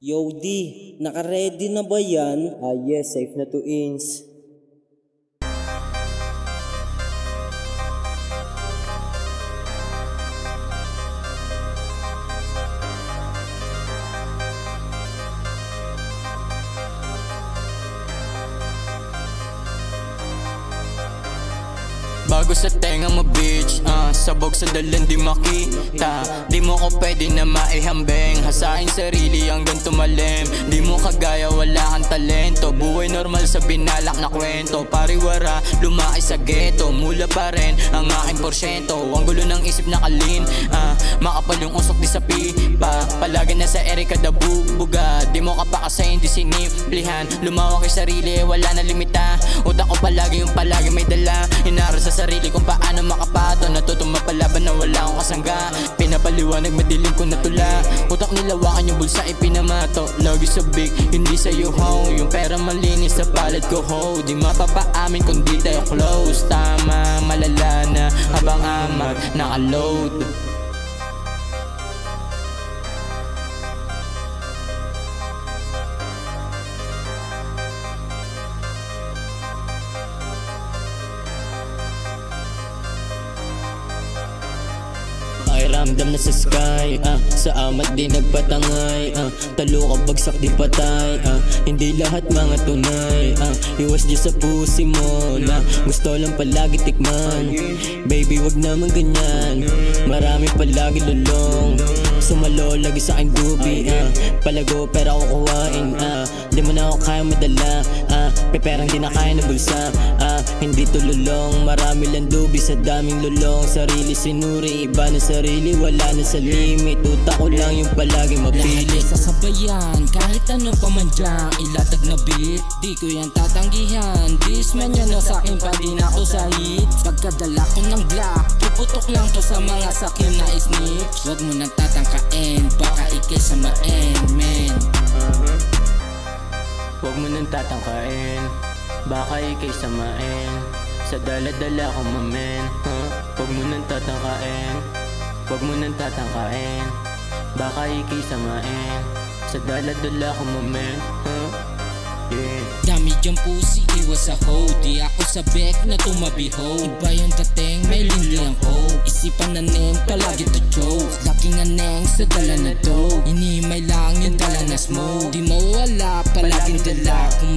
Yo D, naka-ready na ba yan? Yes, safe na 2 inch. Bago sa tenga mo bitch, sabog sa dalan di makita. Di mo ko pwede na maihambeng, hasain sarili hanggang tumalim. Di mo kagaya, wala kang talento. Buhay normal sa binalak na kwento. Pariwara, lumaki sa ghetto. Mula pa rin ang aking porsyento. Ang gulo ng isip na kalin, makapal yung usok di sa pipa. Palagi na sa ere kada bubuga. Di mo ka pa kasi hindi sinimplihan. Lumawak yung sarili, wala na limita. Utak ko palagi yung palagi may dala. Inaro sa sarili kung paano makapato. Natutong mapalaban na wala akong kasangga. Pinapaliwanag madilim ko na tula. Utak nilawakan yung bulsa ipinamato. Lagi sa big, hindi sa'yo ho. Yung pera malinis sa palad ko ho. Di mapapaamin kung di tayo close. Tama, malala na habang amag naka-load. Ay ramdam na sa sky, sa amat di nagpatangay, talo ka bagsak di patay, hindi lahat mga tunay, iwas di sa pusi mo na gusto lang palagi tikman. Baby wag naman ganyan, marami palagi lulong. Sumalo lagi sa aking dubi, palago pera ko kuhain, di mo na ako kaya madala, peperang di na kaya na bulsa, hindi to lulong. Marami lang dubi sa daming lulong. Sarili sinuri, iba na sarili, wala na sa limit. Utak ko lang yung palagi mapili. Lahat ay sasabayan, kahit ano pa man dyan ilatag na beat, di ko yan tatanggihan. This man yan o sa'kin pa din ako sa hits. Pagkadala ko ng black, puputok lang to sa mga sakin na snitch. Huwag mo nang tatangkain, baka ikay samain, men. Huwag mo nang tatangkain, baka ikay samain. Sa dala-dala ko mamen, huwag mo nang tatangkain. Huwag mo nang tatangkain, baka ikay samain. Sa dala-dala ko mamen, yeah. Dami dyan pusi, iwas sa hoe. Di ako sa bek na tumabiho. Iba yung dating, may lindi ang hoe. Isipan na neng, palagi to joke. Laki nga neng, sa dala na dough. Inimay lang yung dala na smoke. Di mawala, palaging dala. Kung